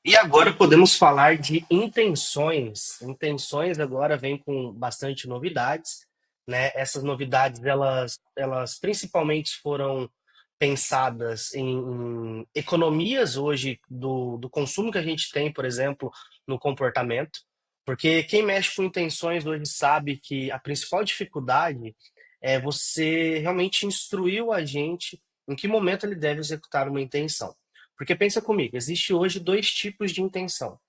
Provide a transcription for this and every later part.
E agora podemos falar de intenções. Intenções agora vem com bastante novidades, né? Essas novidades elas principalmente foram pensadas em economias hoje do consumo que a gente tem, por exemplo, no comportamento, porque quem mexe com intenções hoje sabe que a principal dificuldade é você realmente instruir o agente em que momento ele deve executar uma intenção. Porque pensa comigo, existe hoje dois tipos de intenção.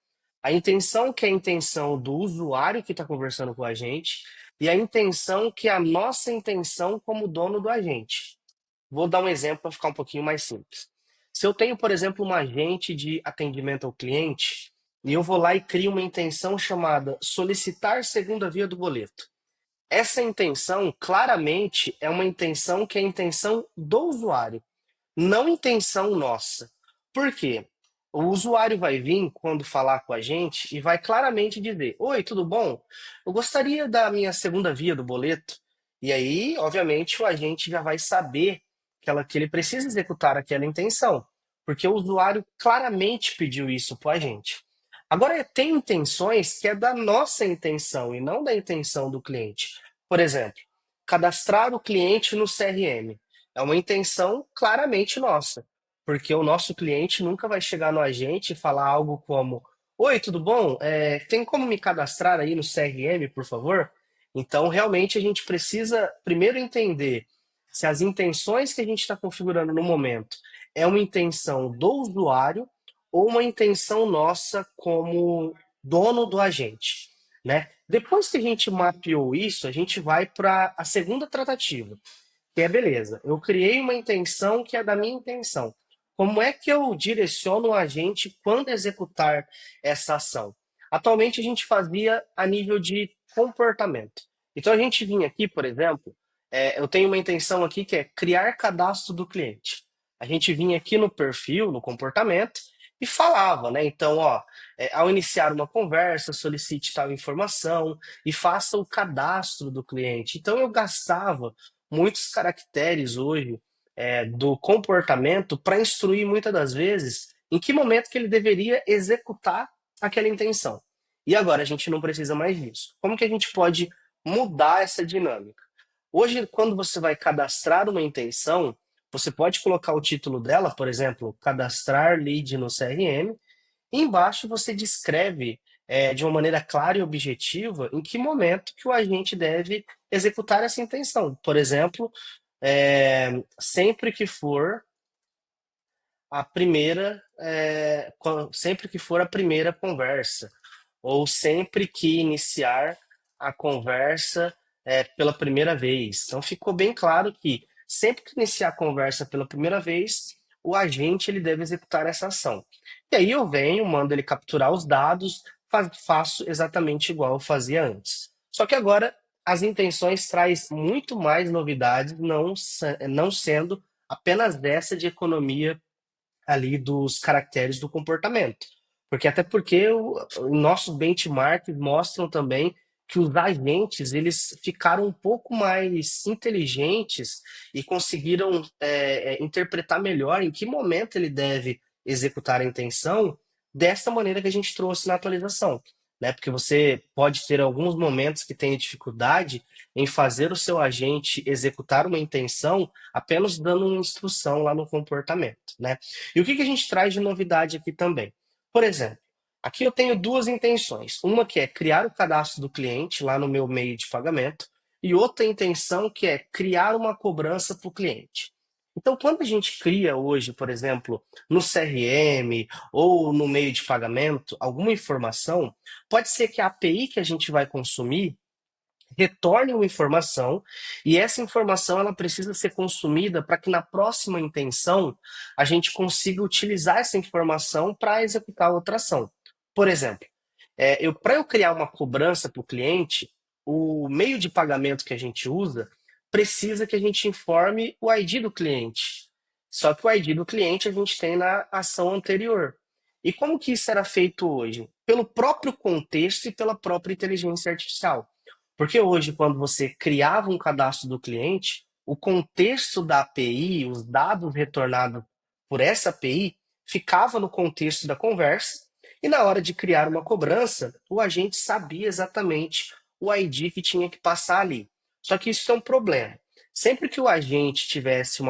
A intenção que é a intenção do usuário que está conversando com a gente e a intenção que é a nossa intenção como dono do agente. Vou dar um exemplo para ficar um pouquinho mais simples. Se eu tenho, por exemplo, um agente de atendimento ao cliente e eu vou lá e crio uma intenção chamada solicitar segunda via do boleto. Essa intenção claramente é uma intenção que é a intenção do usuário, não intenção nossa. Por quê? O usuário vai vir quando falar com a gente e vai claramente dizer: Oi, tudo bom? Eu gostaria da minha segunda via do boleto. E aí, obviamente, o agente já vai saber que ele precisa executar aquela intenção, porque o usuário claramente pediu isso para a gente. Agora, tem intenções que é da nossa intenção e não da intenção do cliente. Por exemplo, cadastrar o cliente no CRM. É uma intenção claramente nossa, porque o nosso cliente nunca vai chegar no agente e falar algo como: Oi, tudo bom? Tem como me cadastrar aí no CRM, por favor? Então, realmente, a gente precisa primeiro entender se as intenções que a gente está configurando no momento é uma intenção do usuário ou uma intenção nossa como dono do agente, né? Depois que a gente mapeou isso, a gente vai para a segunda tratativa, que é beleza. Eu criei uma intenção que é da minha intenção. Como é que eu direciono o agente quando executar essa ação? Atualmente a gente fazia a nível de comportamento. Então a gente vinha aqui, por exemplo, eu tenho uma intenção aqui que é criar cadastro do cliente. A gente vinha aqui no perfil, no comportamento, e falava, né? Então, ó, ao iniciar uma conversa, solicite tal informação e faça o cadastro do cliente. Então eu gastava muitos caracteres hoje do comportamento para instruir muitas das vezes em que momento que ele deveria executar aquela intenção. E agora a gente não precisa mais disso. Como que a gente pode mudar essa dinâmica? Hoje, quando você vai cadastrar uma intenção, você pode colocar o título dela, por exemplo, cadastrar lead no CRM, e embaixo você descreve de uma maneira clara e objetiva em que momento que o agente deve executar essa intenção. Por exemplo, sempre que for sempre que for a primeira conversa, ou sempre que iniciar a conversa pela primeira vez. Então ficou bem claro que sempre que iniciar a conversa pela primeira vez, o agente ele deve executar essa ação. E aí eu venho, mando ele capturar os dados, faço exatamente igual eu fazia antes. Só que agora as intenções traz muito mais novidades, não sendo apenas dessa de economia ali dos caracteres do comportamento. Porque até porque nossos benchmarks mostram também que os agentes eles ficaram um pouco mais inteligentes e conseguiram interpretar melhor em que momento ele deve executar a intenção dessa maneira que a gente trouxe na atualização. Né? Porque você pode ter alguns momentos que tem dificuldade em fazer o seu agente executar uma intenção apenas dando uma instrução lá no comportamento, né? E o que a gente traz de novidade aqui também? Por exemplo, aqui eu tenho duas intenções. Uma que é criar o cadastro do cliente lá no meu meio de pagamento, e outra intenção que é criar uma cobrança para o cliente. Então, quando a gente cria hoje, por exemplo, no CRM ou no meio de pagamento, alguma informação, pode ser que a API que a gente vai consumir retorne uma informação e essa informação ela precisa ser consumida para que na próxima intenção a gente consiga utilizar essa informação para executar outra ação. Por exemplo, para eu criar uma cobrança para o cliente, o meio de pagamento que a gente usa precisa que a gente informe o ID do cliente. Só que o ID do cliente a gente tem na ação anterior. E como que isso era feito hoje? Pelo próprio contexto e pela própria inteligência artificial. Porque hoje, quando você criava um cadastro do cliente, o contexto da API, os dados retornados por essa API, ficava no contexto da conversa, E na hora de criar uma cobrança, o agente sabia exatamente o ID que tinha que passar ali. Só que isso é um problema. Sempre que o agente tivesse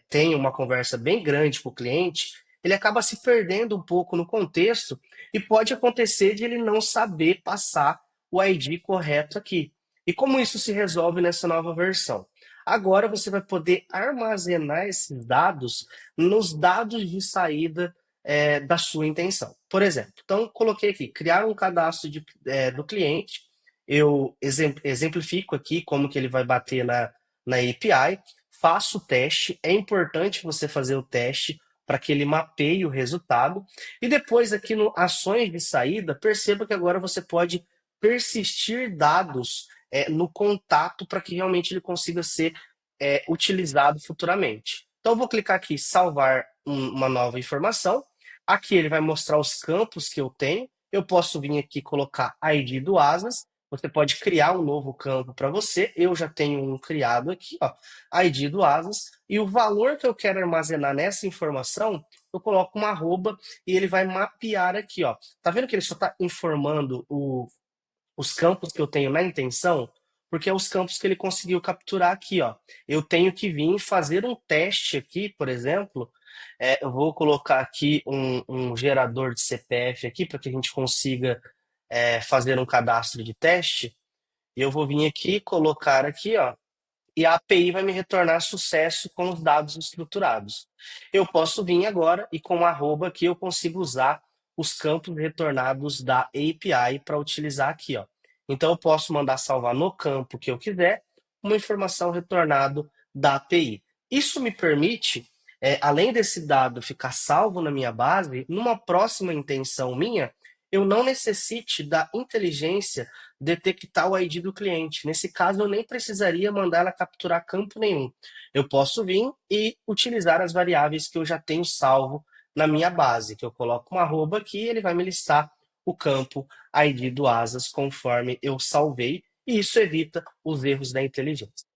tem uma conversa bem grande com o cliente, ele acaba se perdendo um pouco no contexto e pode acontecer de ele não saber passar o ID correto aqui. E como isso se resolve nessa nova versão? Agora você vai poder armazenar esses dados nos dados de saída da sua intenção. Por exemplo, então coloquei aqui, criar um cadastro do cliente, eu exemplifico aqui como que ele vai bater na API, faço o teste, é importante você fazer o teste para que ele mapeie o resultado, e depois aqui no ações de saída, perceba que agora você pode persistir dados no contato para que realmente ele consiga ser utilizado futuramente. Então, eu vou clicar aqui, salvar uma nova informação. Aqui ele vai mostrar os campos que eu tenho. Eu posso vir aqui colocar ID do Asas. Você pode criar um novo campo para você. Eu já tenho um criado aqui, ó, ID do Asas. E o valor que eu quero armazenar nessa informação, eu coloco uma arroba e ele vai mapear aqui, ó. Tá vendo que ele só está informando os campos que eu tenho na intenção, porque é os campos que ele conseguiu capturar aqui, ó. Eu tenho que vir fazer um teste aqui, por exemplo. Eu vou colocar aqui um gerador de CPF aqui para que a gente consiga fazer um cadastro de teste. E eu vou vir aqui colocar aqui, ó, e a API vai me retornar sucesso com os dados estruturados. Eu posso vir agora e com arroba aqui eu consigo usar os campos retornados da API para utilizar aqui, ó. Então eu posso mandar salvar no campo que eu quiser uma informação retornado da API. Isso me permite, além desse dado ficar salvo na minha base, numa próxima intenção minha, eu não necessite da inteligência detectar o ID do cliente. Nesse caso, eu nem precisaria mandar ela capturar campo nenhum. Eu posso vir e utilizar as variáveis que eu já tenho salvo na minha base, que eu coloco uma arroba aqui e ele vai me listar o campo ID do Asas conforme eu salvei, e isso evita os erros da inteligência.